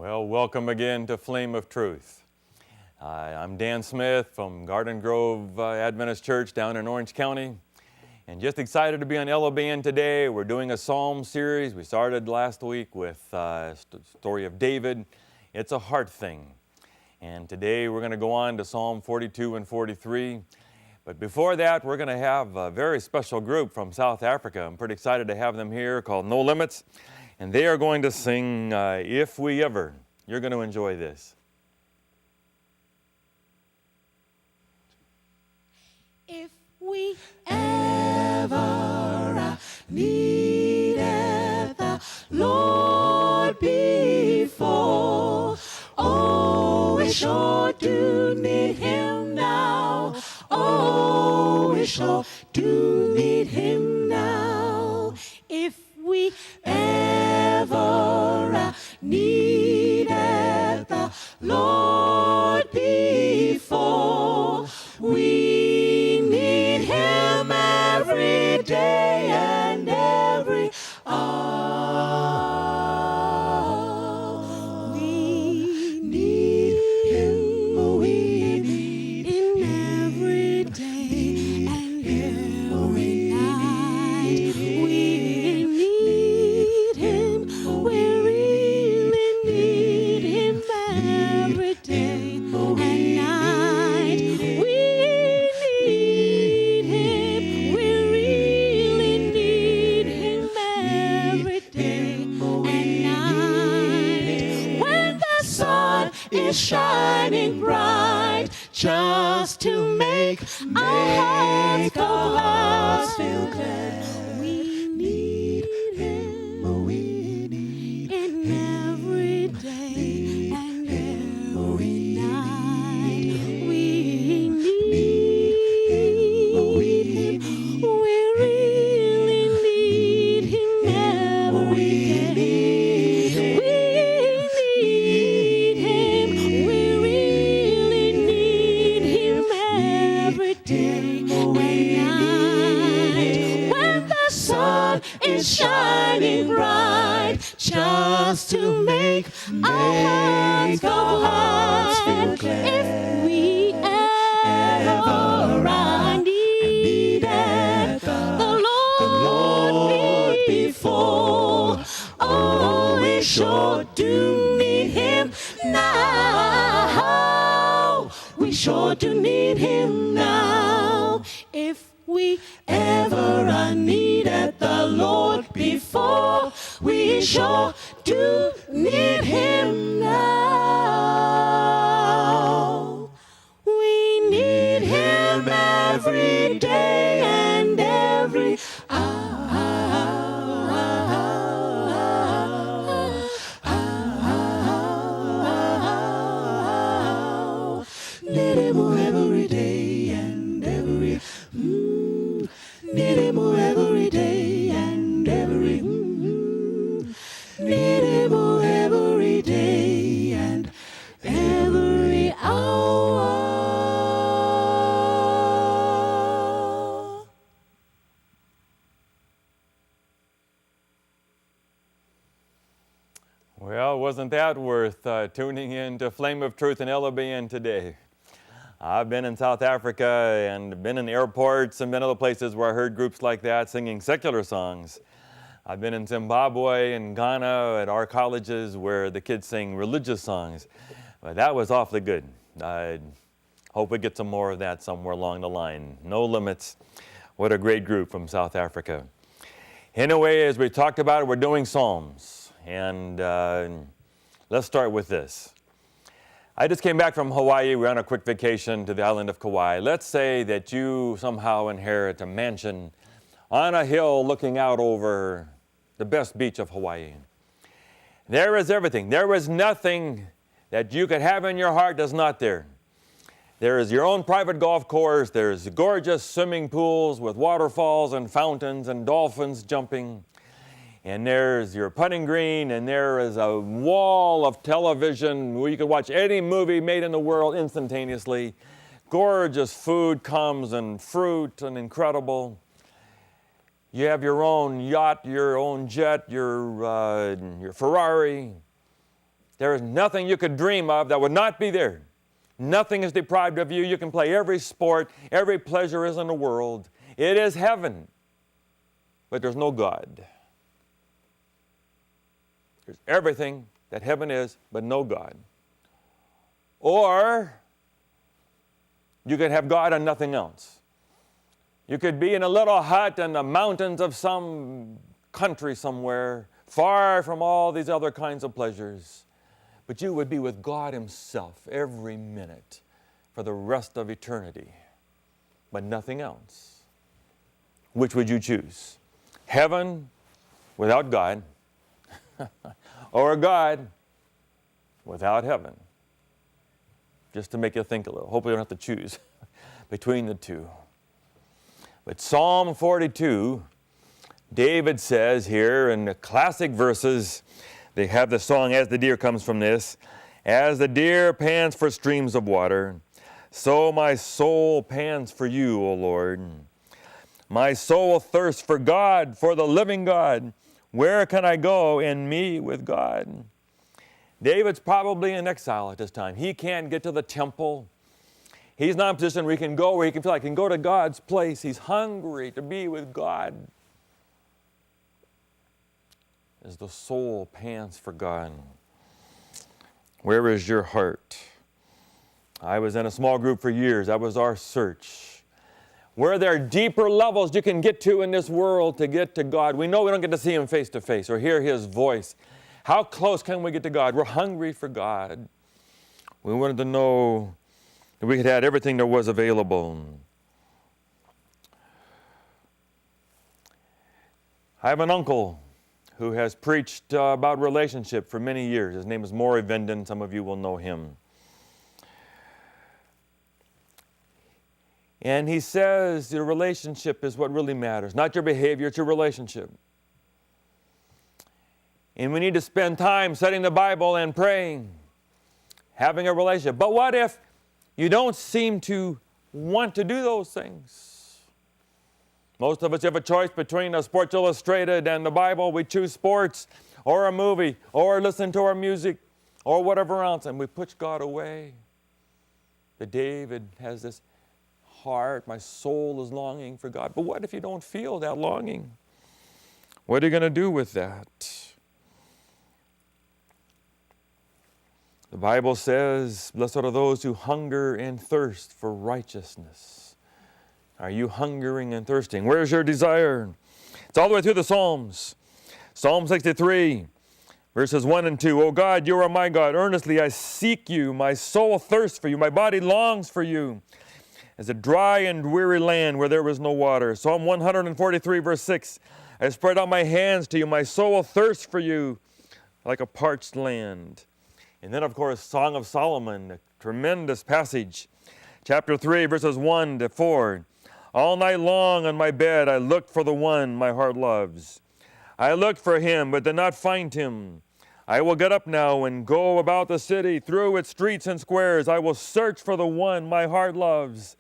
Well, welcome again to Flame of Truth. I'm Dan Smith from Garden Grove Adventist Church down in Orange County, and just excited to be on LLBN today. We're doing a Psalm series. We started last week with the story of David. It's a heart thing. And today we're going to go on to Psalm 42 and 43. But before that, we're going to have a very special group from South Africa. I'm pretty excited to have them here called No Limits. And they are going to sing If We Ever. You're going to enjoy this. If we ever needed the Lord before, oh, we sure do need Him now. Oh, we sure do need Him now. If we ever needed the Lord before, we need Him every day and every hour. We need Him, we need Him every day and every night. We need Him, we really need Him every day and night. We need Him, we really need Him every day and night. When the sun is shining bright, just to make our hearts feel glad. We need Him, we need Him every day and every night. We need Him, we really need Him every day. We need Him, we really need Him every day and night. When the sun is shining bright, just to make our hearts feel glad. If we ever needed the Lord before, oh, we sure do need Him now. We sure do need Him now. If we ever needed the Lord before, we sure do need Him now. We need Him every day and every hour. Need Him every day and every need Him every day and every need Him every day and every hour. Well, wasn't that worth tuning in to Flame of Truth and LLBN today? I've been in South Africa and been in airports and been other places where I heard groups like that singing secular songs. I've been in Zimbabwe and Ghana at our colleges where the kids sing religious songs. But that was awfully good. I hope we get some more of that somewhere along the line. No Limits. What a great group from South Africa. Anyway, as we talked about, we're doing Psalms. And let's start with this. I just came back from Hawaii. We're on a quick vacation to the island of Kauai. Let's say that you somehow inherit a mansion on a hill looking out over the best beach of Hawaii. There is everything. There is nothing that you could have in your heart that's not there. There is your own private golf course. There's gorgeous swimming pools with waterfalls and fountains and dolphins jumping. And there's your putting green, and there is a wall of television where you can watch any movie made in the world instantaneously. Gorgeous food comes and fruit and incredible. You have your own yacht, your own jet, your Ferrari. There is nothing you could dream of that would not be there. Nothing is deprived of you. You can play every sport, every pleasure is in the world. It is heaven, but there's no God. There's everything that heaven is, but no God. Or you could have God and nothing else. You could be in a little hut in the mountains of some country somewhere, far from all these other kinds of pleasures. But you would be with God Himself every minute for the rest of eternity, but nothing else. Which would you choose? Heaven without God, or God without heaven? Just to make you think a little. Hopefully you don't have to choose between the two. But Psalm 42, David says here in the classic verses, they have the song, As the Deer comes from this, as the deer pants for streams of water, so my soul pants for you, O Lord. My soul thirsts for God, for the living God. Where can I go and meet with God? David's probably in exile at this time. He can't get to the temple. He's not in a position where he can go, where he can feel like he can go to God's place. He's hungry to be with God. As the soul pants for God. Where is your heart? I was in a small group for years. That was our search. Where there are deeper levels you can get to in this world to get to God. We know we don't get to see Him face to face or hear His voice. How close can we get to God? We're hungry for God. We wanted to know that we had had everything there was available. I have an uncle who has preached about relationship for many years. His name is Maury Venden. Some of you will know him. And he says your relationship is what really matters. Not your behavior, it's your relationship. And we need to spend time studying the Bible and praying, having a relationship. But what if you don't seem to want to do those things? Most of us have a choice between a Sports Illustrated and the Bible. We choose sports or a movie or listen to our music or whatever else, and we push God away. But David has this heart, my soul is longing for God. But what if you don't feel that longing? What are you going to do with that? The Bible says, blessed are those who hunger and thirst for righteousness. Are you hungering and thirsting? Where's your desire? It's all the way through the Psalms. Psalm 63, verses 1 and 2. O God, you are my God. Earnestly I seek you. My soul thirsts for you. My body longs for you. As a dry and weary land where there is no water. Psalm 143, verse 6. I spread out my hands to you. My soul thirsts for you like a parched land. And then, of course, Song of Solomon, a tremendous passage. Chapter 3, verses 1 to 4. All night long on my bed I looked for the one my heart loves. I looked for him, but did not find him. I will get up now and go about the city, through its streets and squares. I will search for the one my heart loves.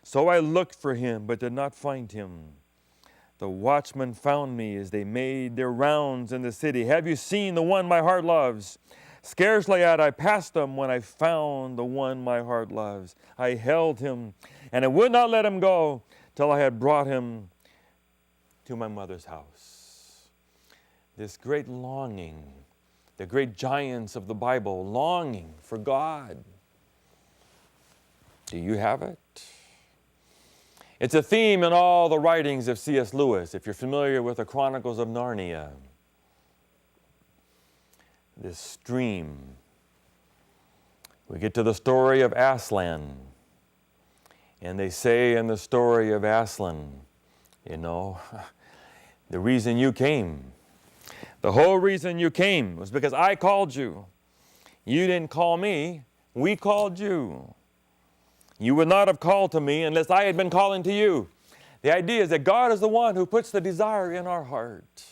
So I looked for him, but did not find him. The watchmen found me as they made their rounds in the city. Have you seen the one my heart loves? Scarcely had I passed them when I found the one my heart loves. I held him, and I would not let him go till I had brought him to my mother's house. This great longing, the great giants of the Bible, longing for God. Do you have it? It's a theme in all the writings of C.S. Lewis, if you're familiar with the Chronicles of Narnia. This stream. We get to the story of Aslan. And they say in the story of Aslan, you know, the reason you came, the whole reason you came was because I called you. You didn't call me, we called you. You would not have called to me unless I had been calling to you. The idea is that God is the one who puts the desire in our heart.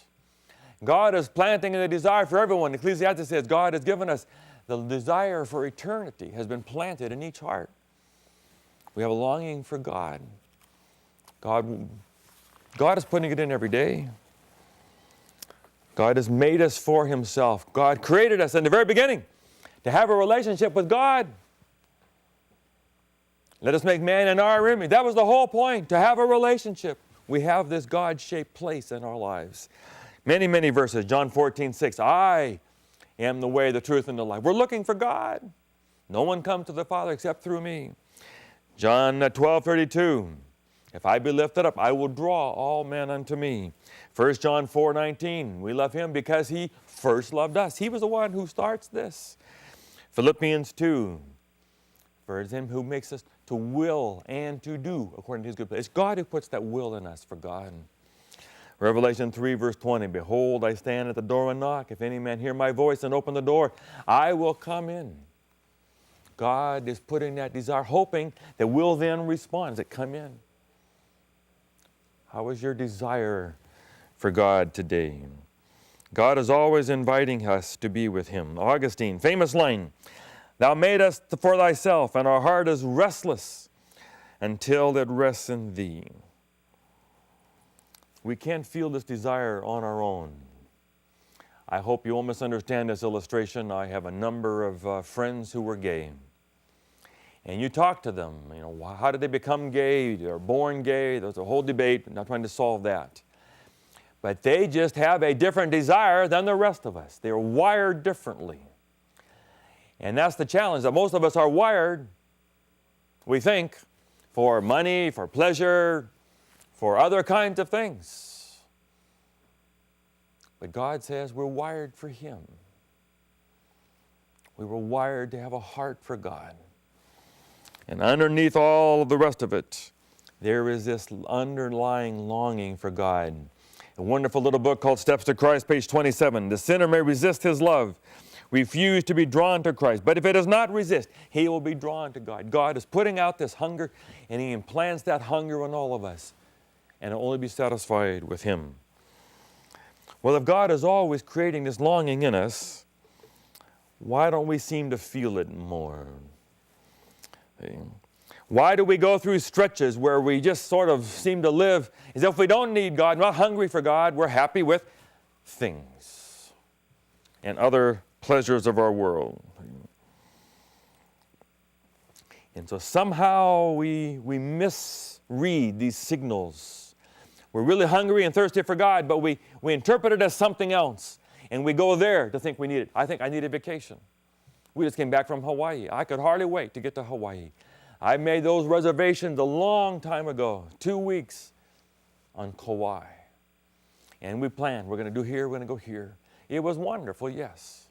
God is planting the desire for everyone. Ecclesiastes says God has given us the desire for eternity has been planted in each heart. We have a longing for God. God is putting it in every day. God has made us for Himself. God created us in the very beginning. to have a relationship with God. Let us make man in our image. That was the whole point, to have a relationship. We have this God-shaped place in our lives. Many, many verses. John 14:6. I am the way, the truth, and the life. We're looking for God. No one comes to the Father except through me. John 12:32. If I be lifted up, I will draw all men unto me. 1 John 4:19. We love Him because He first loved us. He was the one who starts this. Philippians 2. For it is Him who makes us to will and to do according to His good pleasure. It's God who puts that will in us for God. Revelation 3 verse 20. Behold, I stand at the door and knock. If any man hear my voice and open the door, I will come in. God is putting that desire, hoping that we'll then respond. Does it come in? How is your desire for God today? God is always inviting us to be with Him. Augustine, famous line, Thou madest for Thyself, and our heart is restless until it rests in Thee. We can't feel this desire on our own. I hope you won't misunderstand this illustration. I have a number of friends who were gay. And you talk to them, how did they become gay? They're born gay. There's a whole debate. I'm not trying to solve that. But they just have a different desire than the rest of us. They're wired differently. And that's the challenge, that most of us are wired, we think, for money, for pleasure, for other kinds of things. But God says we're wired for Him. We were wired to have a heart for God. And underneath all of the rest of it, there is this underlying longing for God. A wonderful little book called Steps to Christ, page 27. The sinner may resist his love, refuse to be drawn to Christ. But if it does not resist, he will be drawn to God. God is putting out this hunger, and He implants that hunger in all of us. And it will only be satisfied with Him. Well, if God is always creating this longing in us, why don't we seem to feel it more? Why do we go through stretches where we just sort of seem to live as if we don't need God, not hungry for God, we're happy with things and other pleasures of our world? And so somehow we misread these signals. We're really hungry and thirsty for God, but we interpret it as something else. And we go there to think we need it. I think I need a vacation. We just came back from Hawaii. I could hardly wait to get to Hawaii. I made those reservations a long time ago, 2 weeks on Kauai. And we planned, we're going to do here, we're going to go here. It was wonderful, yes.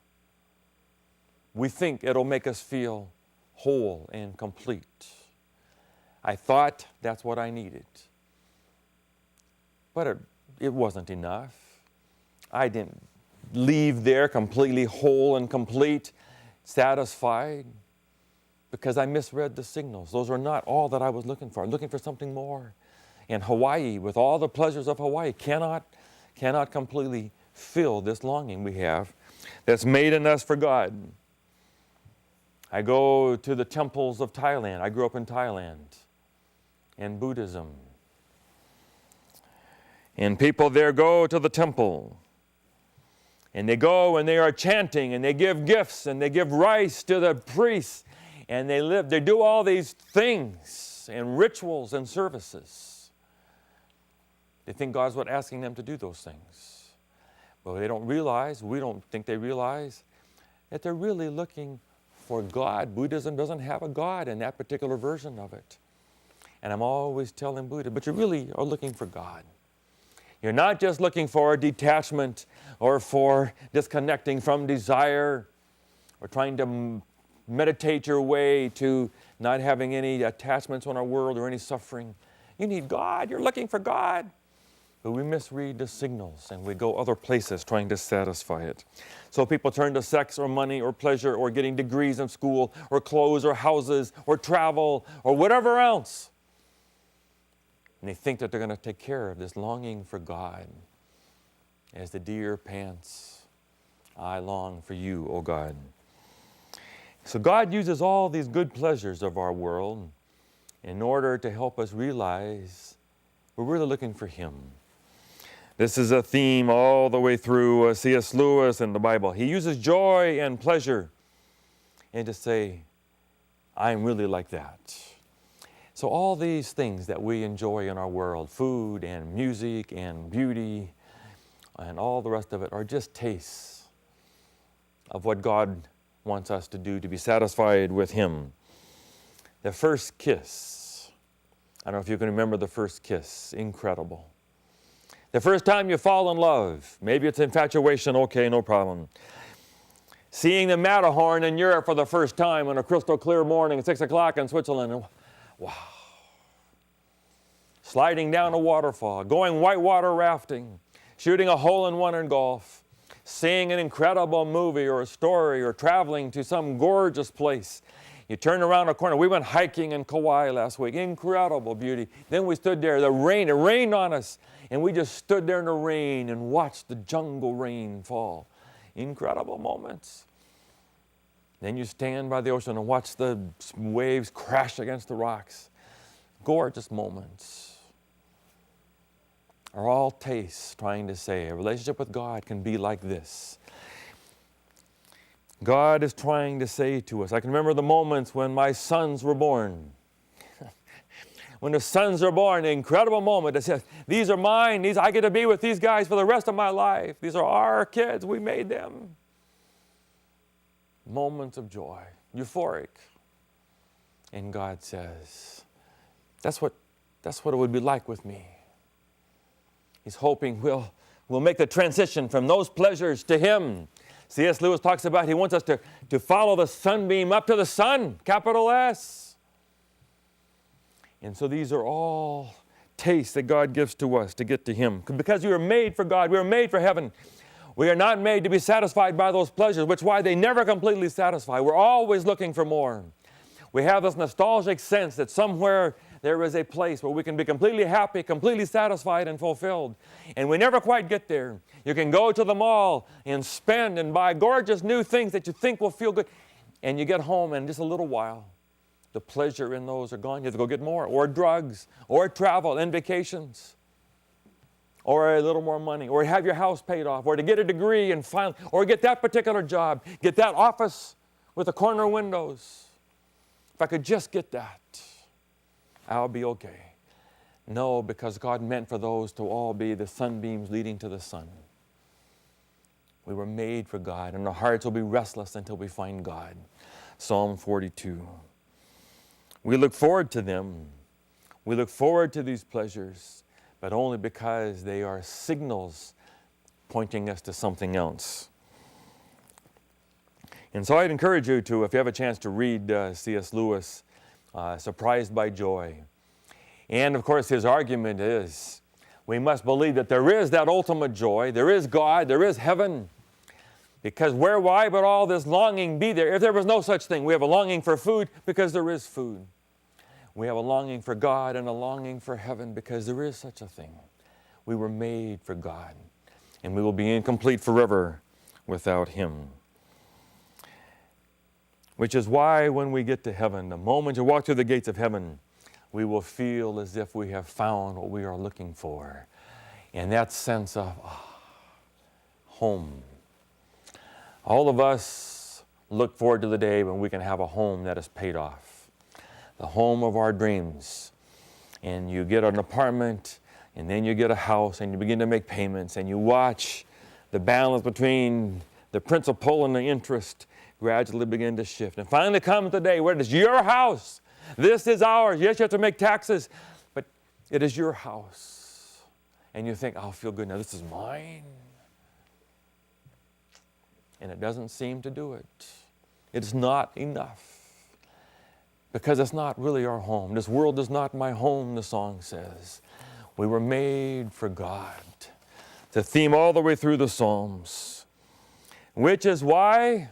We think it'll make us feel whole and complete. I thought that's what I needed. But it wasn't enough. I didn't leave there completely whole and complete, satisfied, because I misread the signals. Those are not all that I was looking for. I'm looking for something more. And Hawaii, with all the pleasures of Hawaii, cannot completely fill this longing we have that's made in us for God. I go to the temples of Thailand. I grew up in Thailand, and Buddhism. And people there go to the temple. And they go and they are chanting and they give gifts and they give rice to the priests. And they do all these things and rituals and services. They think God's what asking them to do those things. But they don't realize, we don't think they realize, that they're really looking for God. Buddhism doesn't have a God in that particular version of it. And I'm always telling Buddha, but you really are looking for God. You're not just looking for detachment or for disconnecting from desire or trying to meditate your way to not having any attachments on our world or any suffering. You need God. You're looking for God. But we misread the signals and we go other places trying to satisfy it. So people turn to sex or money or pleasure or getting degrees in school or clothes or houses or travel or whatever else. And they think that they're going to take care of this longing for God. As the deer pants, I long for you, O God. So God uses all these good pleasures of our world in order to help us realize we're really looking for Him. This is a theme all the way through C.S. Lewis and the Bible. He uses joy and pleasure and to say, I'm really like that. So all these things that we enjoy in our world, food and music and beauty and all the rest of it, are just tastes of what God wants us to do to be satisfied with Him. The first kiss. I don't know if you can remember the first kiss. Incredible. The first time you fall in love. Maybe it's infatuation. Okay, no problem. Seeing the Matterhorn in Europe for the first time on a crystal clear morning at 6 o'clock in Switzerland. Wow. Sliding down a waterfall, going whitewater rafting, shooting a hole-in-one in golf, seeing an incredible movie or a story, or traveling to some gorgeous place. You turn around a corner. We went hiking in Kauai last week. Incredible beauty. Then we stood there. It rained on us. And we just stood there in the rain and watched the jungle rain fall. Incredible moments. Then you stand by the ocean and watch the waves crash against the rocks. Gorgeous moments. Are all tastes trying to say a relationship with God can be like this. God is trying to say to us, I can remember the moments when my sons were born. When the sons are born, an incredible moment that says, these are mine, I get to be with these guys for the rest of my life. These are our kids, we made them. Moments of joy, euphoric. And God says, that's what it would be like with me. He's hoping we'll make the transition from those pleasures to Him. C.S. Lewis talks about he wants us to follow the sunbeam up to the sun, capital S. And so these are all tastes that God gives to us to get to Him. Because we were made for God, we were made for heaven. We are not made to be satisfied by those pleasures, which is why they never completely satisfy. We're always looking for more. We have this nostalgic sense that somewhere there is a place where we can be completely happy, completely satisfied and fulfilled. And we never quite get there. You can go to the mall and spend and buy gorgeous new things that you think will feel good. And you get home and just a little while, the pleasure in those are gone. You have to go get more. Or drugs, or travel and vacations. Or a little more money, or have your house paid off, or to get a degree and finally, or get that particular job, get that office with the corner windows. If I could just get that, I'll be okay. No, because God meant for those to all be the sunbeams leading to the sun. We were made for God, and our hearts will be restless until we find God. Psalm 42. We look forward to them. We look forward to these pleasures, but only because they are signals pointing us to something else. And so I'd encourage you to, if you have a chance to read C.S. Lewis, Surprised by Joy. And of course his argument is, we must believe that there is that ultimate joy, there is God, there is heaven. Because why would all this longing be there if there was no such thing? We have a longing for food because there is food. We have a longing for God and a longing for heaven because there is such a thing. We were made for God, and we will be incomplete forever without Him. Which is why when we get to heaven, the moment you walk through the gates of heaven, we will feel as if we have found what we are looking for. And that sense of home. All of us look forward to the day when we can have a home that is paid off. The home of our dreams. And you get an apartment, and then you get a house, and you begin to make payments, and you watch the balance between the principal and the interest gradually begin to shift. And finally comes the day where it is your house. This is ours. Yes, you have to make taxes, but it is your house. And you think, I'll feel good now. This is mine. And it doesn't seem to do it. It's not enough. Because it's not really our home. This world is not my home, the song says. We were made for God. The theme all the way through the Psalms. Which is why,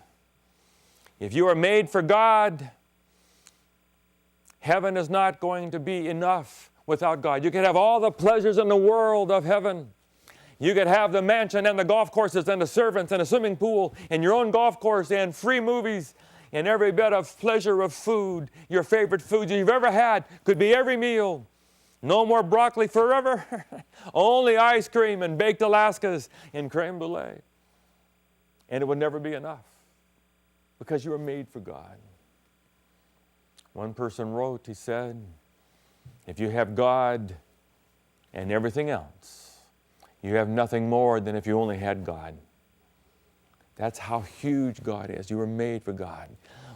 if you are made for God, heaven is not going to be enough without God. You can have all the pleasures in the world of heaven. You could have the mansion and the golf courses and the servants and a swimming pool and your own golf course and free movies and every bit of pleasure of food. Your favorite food you've ever had could be every meal. No more broccoli forever. Only ice cream and baked Alaskas and creme brulee. And it would never be enough. because you were made for God. One person wrote, he said, if you have God and everything else, you have nothing more than if you only had God. That's how huge God is. You were made for God.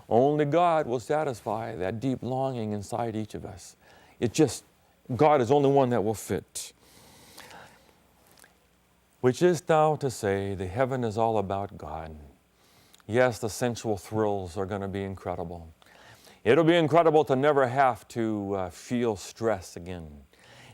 Only God will satisfy that deep longing inside each of us. God is the only one that will fit. Which is now to say, the heaven is all about God. Yes, the sensual thrills are going to be incredible. It'll be incredible to never have to feel stress again.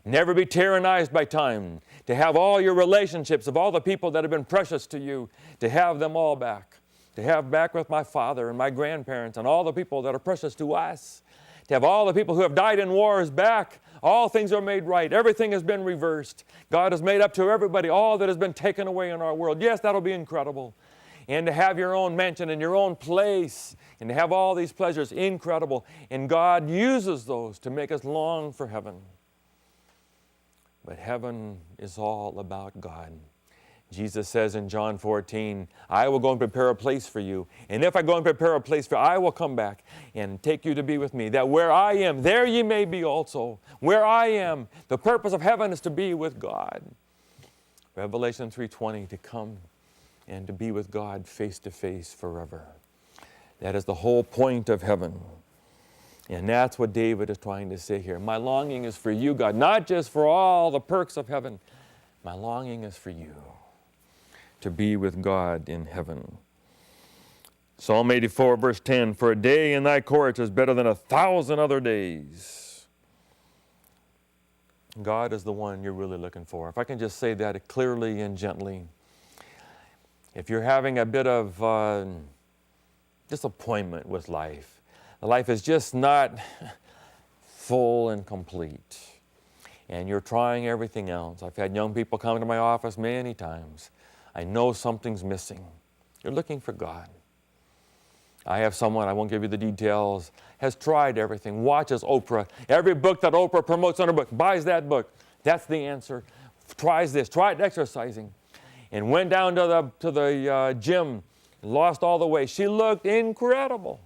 Never be tyrannized by time. To have all your relationships of all the people that have been precious to you, to have them all back. To have back with my father and my grandparents and all the people that are precious to us. To have all the people who have died in wars back. All things are made right. Everything has been reversed. God has made up to everybody all that has been taken away in our world. Yes, that'll be incredible. And to have your own mansion and your own place and to have all these pleasures, incredible. And God uses those to make us long for heaven. But heaven is all about God. Jesus says in John 14, I will go and prepare a place for you. And if I go and prepare a place for you, I will come back and take you to be with me. That where I am, there ye may be also. Where I am, the purpose of heaven is to be with God. Revelation 3:20, to come and to be with God face to face forever. That is the whole point of heaven. And that's what David is trying to say here. My longing is for you, God, not just for all the perks of heaven. My longing is for you, to be with God in heaven. Psalm 84, verse 10, for a day in thy courts is better than 1,000 other days. God is the one you're really looking for. If I can just say that clearly and gently. If you're having a bit of disappointment with life, life is just not full and complete, and you're trying everything else. I've had young people come to my office many times. I know something's missing. You're looking for God. I have someone, I won't give you the details, has tried everything, watches Oprah. Every book that Oprah promotes on her book, buys that book. That's the answer. Tries this, tried exercising, and went down to the gym, lost all the weight. She looked incredible.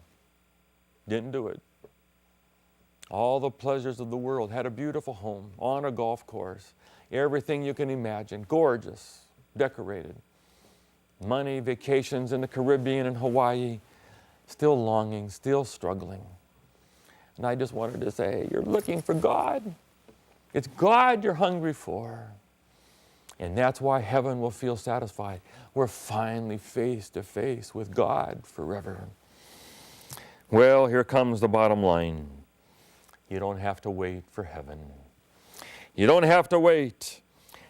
Didn't do it. All the pleasures of the world, had a beautiful home, on a golf course, everything you can imagine, gorgeous, decorated. Money, vacations in the Caribbean and Hawaii, still longing, still struggling. And I just wanted to say, you're looking for God. It's God you're hungry for. And that's why heaven will feel satisfied. We're finally face to face with God forever. Well, here comes the bottom line. You don't have to wait for heaven. You don't have to wait.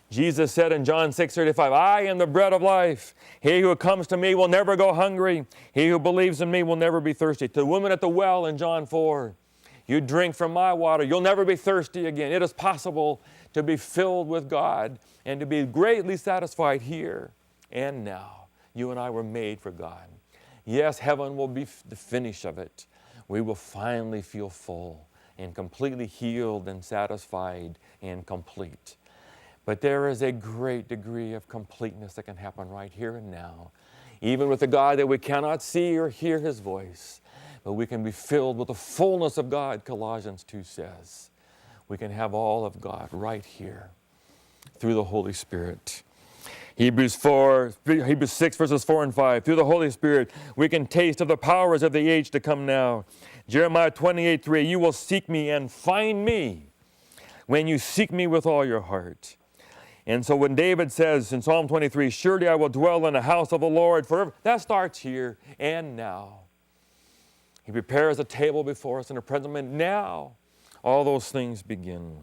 Jesus said in John 6:35, I am the bread of life. He who comes to me will never go hungry. He who believes in me will never be thirsty. To the woman at the well in John 4, you drink from my water, you'll never be thirsty again. It is possible to be filled with God and to be greatly satisfied here and now. You and I were made for God. Yes, heaven will be the finish of it. We will finally feel full and completely healed and satisfied and complete. But there is a great degree of completeness that can happen right here and now. Even with a God that we cannot see or hear His voice, but we can be filled with the fullness of God, Colossians 2 says. We can have all of God right here through the Holy Spirit. Hebrews 6, verses 4 and 5. Through the Holy Spirit, we can taste of the powers of the age to come now. Jeremiah 28:3, you will seek me and find me when you seek me with all your heart. And so when David says in Psalm 23, surely I will dwell in the house of the Lord forever, that starts here and now. He prepares a table before us in the presence of men. Now, all those things begin.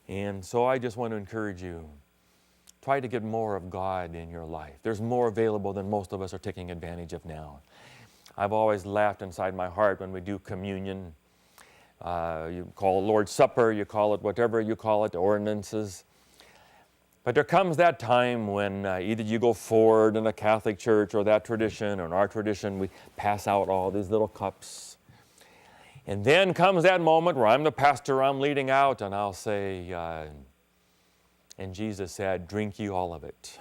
And so I just want to encourage you. Try to get more of God in your life. There's more available than most of us are taking advantage of now. I've always laughed inside my heart when we do communion. You call it Lord's Supper, you call it whatever you call it, ordinances. But there comes that time when either you go forward in a Catholic church or that tradition, or in our tradition, we pass out all these little cups. And then comes that moment where I'm the pastor, I'm leading out, and I'll say, and Jesus said, drink ye all of it.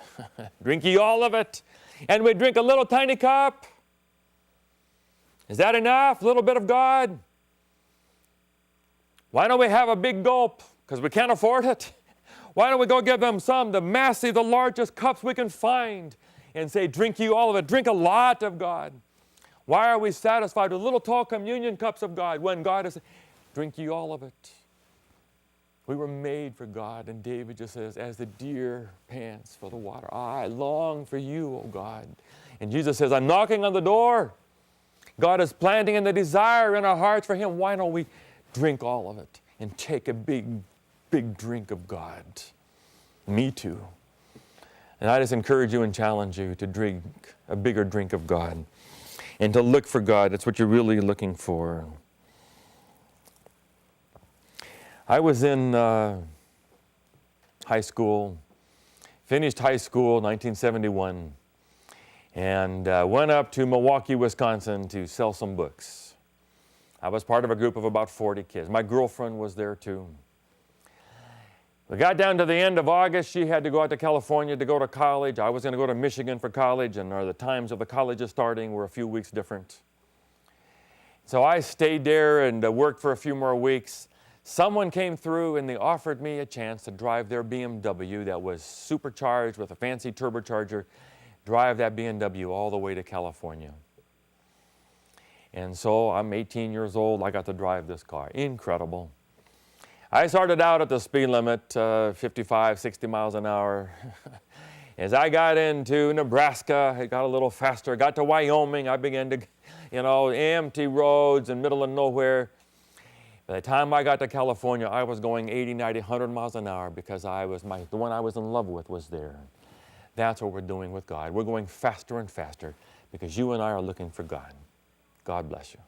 Drink ye all of it. And we drink a little tiny cup. Is that enough? A little bit of God? Why don't we have a big gulp? Because we can't afford it. Why don't we go give them some, the massive, the largest cups we can find, and say, drink you all of it. Drink a lot of God. Why are we satisfied with little tall communion cups of God when God is, drink you all of it? We were made for God, and David just says, as the deer pants for the water, I long for you, O God. And Jesus says, I'm knocking on the door. God is planting in the desire in our hearts for Him. Why don't we drink all of it and take a big drink of God? Me too. And I just encourage you and challenge you to drink a bigger drink of God and to look for God. That's what you're really looking for. I was in high school, finished high school in 1971, and went up to Milwaukee, Wisconsin to sell some books. I was part of a group of about 40 kids. My girlfriend was there too. We got down to the end of August. She had to go out to California to go to college. I was going to go to Michigan for college, and the times of the colleges starting were a few weeks different. So I stayed there and worked for a few more weeks. Someone came through and they offered me a chance to drive their BMW that was supercharged with a fancy turbocharger, drive that BMW all the way to California. And so I'm 18 years old. I got to drive this car. Incredible. I started out at the speed limit, 55, 60 miles an hour. As I got into Nebraska, it got a little faster. Got to Wyoming, I began to, empty roads in middle of nowhere. By the time I got to California, I was going 80, 90, 100 miles an hour because the one I was in love with was there. That's what we're doing with God. We're going faster and faster because you and I are looking for God. God bless you.